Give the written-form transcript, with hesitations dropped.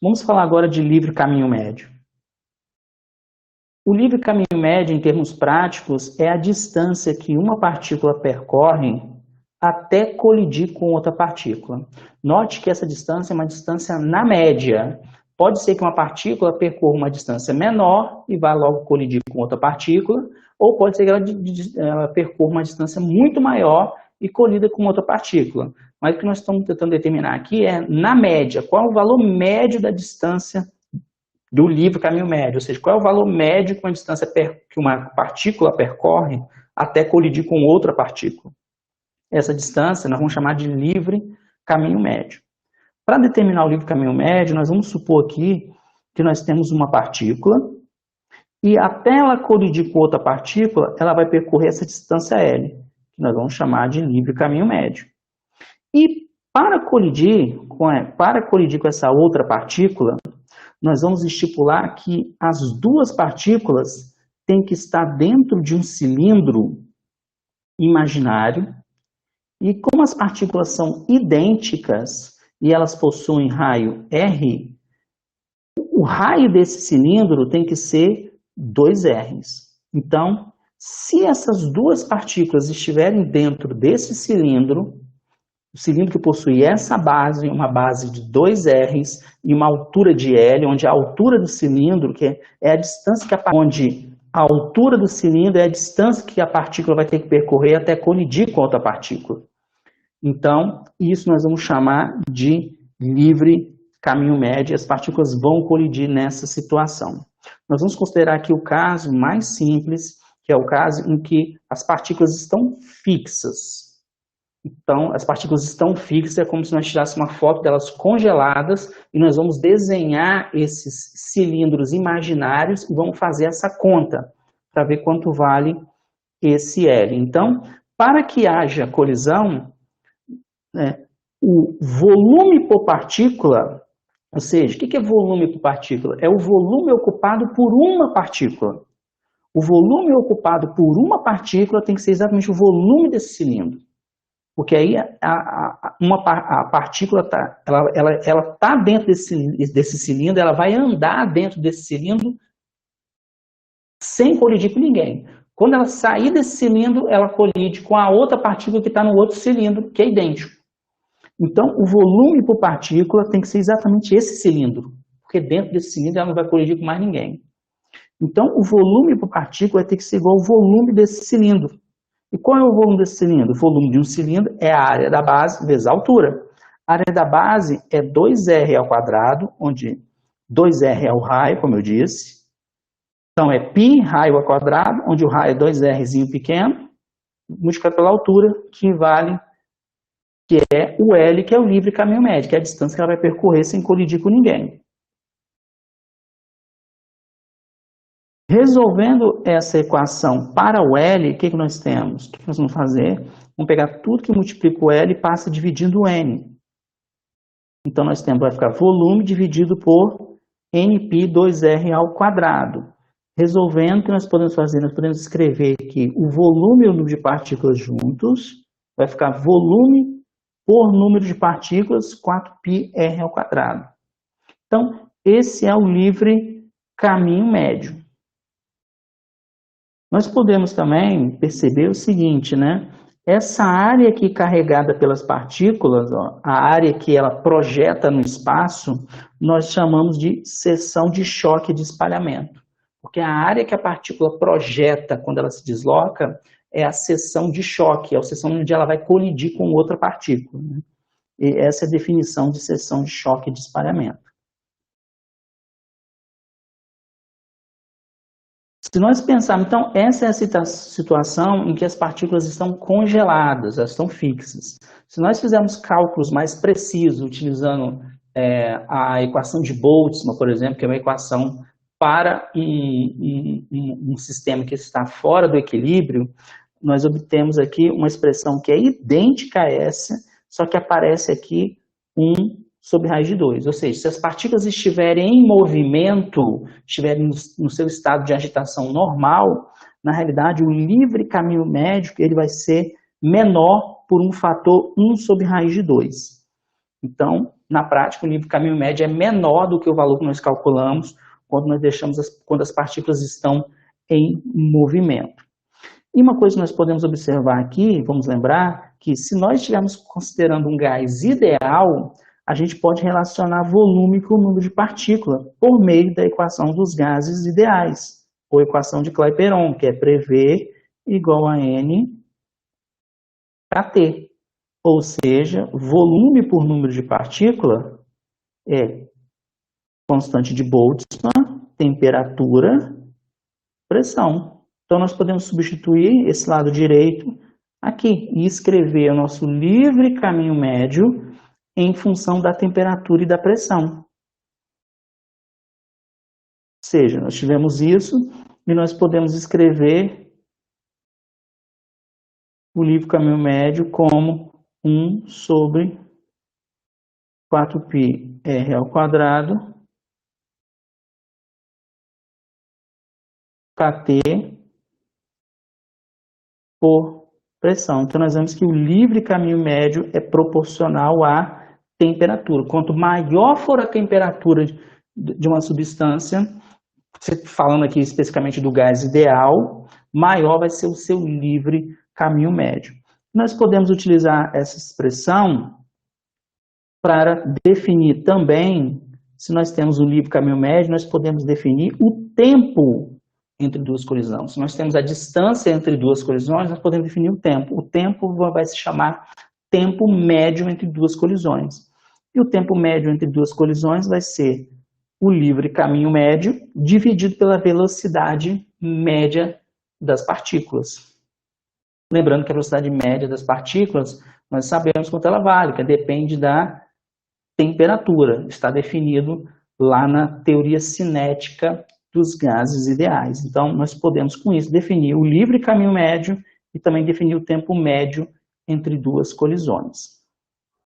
Vamos falar agora de livre caminho médio. O livre caminho médio, em termos práticos, é a distância que uma partícula percorre até colidir com outra partícula. Note que essa distância é uma distância na média. Pode ser que uma partícula percorra uma distância menor e vá logo colidir com outra partícula, ou pode ser que ela percorra uma distância muito maior e colida com outra partícula. Mas o que nós estamos tentando determinar aqui é, na média, qual é o valor médio da distância do livre caminho médio, ou seja, qual é o valor médio que uma distância que uma partícula percorre até colidir com outra partícula. Essa distância nós vamos chamar de livre caminho médio. Para determinar o livre caminho médio, nós vamos supor aqui que nós temos uma partícula e até ela colidir com outra partícula, ela vai percorrer essa distância L, que nós vamos chamar de livre caminho médio. E para colidir com essa outra partícula, nós vamos estipular que as duas partículas têm que estar dentro de um cilindro imaginário, e como as partículas são idênticas e elas possuem raio R, o raio desse cilindro tem que ser 2Rs. Então, se essas duas partículas estiverem dentro desse cilindro, o cilindro que possui essa base, uma base de 2Rs e uma altura de L, onde a altura do cilindro, que é a distância onde a altura do cilindro é a distância que a partícula vai ter que percorrer até colidir com outra partícula. Então, isso nós vamos chamar de livre caminho médio, e as partículas vão colidir nessa situação. Nós vamos considerar aqui o caso mais simples, que é o caso em que as partículas estão fixas. Então, as partículas estão fixas, é como se nós tirássemos uma foto delas congeladas e nós vamos desenhar esses cilindros imaginários e vamos fazer essa conta para ver quanto vale esse L. Então, para que haja colisão, o volume por partícula, ou seja, o que é volume por partícula? É o volume ocupado por uma partícula. O volume ocupado por uma partícula tem que ser exatamente o volume desse cilindro. Porque aí a partícula está dentro desse cilindro, ela vai andar dentro desse cilindro sem colidir com ninguém. Quando ela sair desse cilindro, ela colide com a outra partícula que está no outro cilindro, que é idêntico. Então, o volume por partícula tem que ser exatamente esse cilindro, porque dentro desse cilindro ela não vai colidir com mais ninguém. Então, o volume por partícula tem que ser igual ao volume desse cilindro. E qual é o volume desse cilindro? O volume de um cilindro é a área da base vezes a altura. A área da base é 2R ao quadrado, onde 2R é o raio, como eu disse. Então, é π raio ao quadrado, onde o raio é 2Rzinho pequeno, multiplicado pela altura, que é o L, que é o livre caminho médio, que é a distância que ela vai percorrer sem colidir com ninguém. Resolvendo essa equação para o L, o que nós temos? O que nós vamos fazer? Vamos pegar tudo que multiplica o L e passa dividindo o N. Então, nós temos, vai ficar volume dividido por Nπ2R ao quadrado. Resolvendo, o que nós podemos fazer? Nós podemos escrever que o volume e o número de partículas juntos vai ficar volume por número de partículas, 4πr ao quadrado. Então, esse é o livre caminho médio. Nós podemos também perceber o seguinte, né? Essa área aqui carregada pelas partículas, a área que ela projeta no espaço, nós chamamos de seção de choque de espalhamento. Porque a área que a partícula projeta quando ela se desloca é a seção de choque, é a seção onde ela vai colidir com outra partícula, né? E essa é a definição de seção de choque de espalhamento. Se nós pensarmos, então, essa é a situação em que as partículas estão congeladas, elas estão fixas. Se nós fizermos cálculos mais precisos, utilizando a equação de Boltzmann, por exemplo, que é uma equação para um sistema que está fora do equilíbrio, nós obtemos aqui uma expressão que é idêntica a essa, só que aparece aqui 1 sobre raiz de 2. Ou seja, se as partículas estiverem em movimento, estiverem no seu estado de agitação normal, na realidade o livre caminho médio ele vai ser menor por um fator 1 sobre raiz de 2. Então, Na prática, o livre caminho médio é menor do que o valor que nós calculamos quando as partículas estão em movimento. E uma coisa que nós podemos observar aqui, vamos lembrar, que se nós estivermos considerando um gás ideal, a gente pode relacionar volume com o número de partículas por meio da equação dos gases ideais, ou equação de Clapeyron, que é PV igual a N T. Ou seja, volume por número de partícula é constante de Boltzmann, temperatura, pressão. Então, nós podemos substituir esse lado direito aqui e escrever o nosso livre caminho médio em função da temperatura e da pressão. Ou seja, nós tivemos isso e nós podemos escrever o livre caminho médio como 1 sobre 4πr ao quadrado kT por pressão. Então, nós vemos que o livre caminho médio é proporcional à temperatura. Quanto maior for a temperatura de uma substância, falando aqui especificamente do gás ideal, maior vai ser o seu livre caminho médio. Nós podemos utilizar essa expressão para definir também, se nós temos o livre caminho médio, nós podemos definir o tempo entre duas colisões. Se nós temos a distância entre duas colisões, nós podemos definir o tempo. O tempo vai se chamar tempo médio entre duas colisões. E o tempo médio entre duas colisões vai ser o livre caminho médio dividido pela velocidade média das partículas. Lembrando que a velocidade média das partículas, nós sabemos quanto ela vale, que depende da temperatura. Está definido lá na teoria cinética dos gases ideais. Então, nós podemos, com isso, definir o livre caminho médio e também definir o tempo médio entre duas colisões.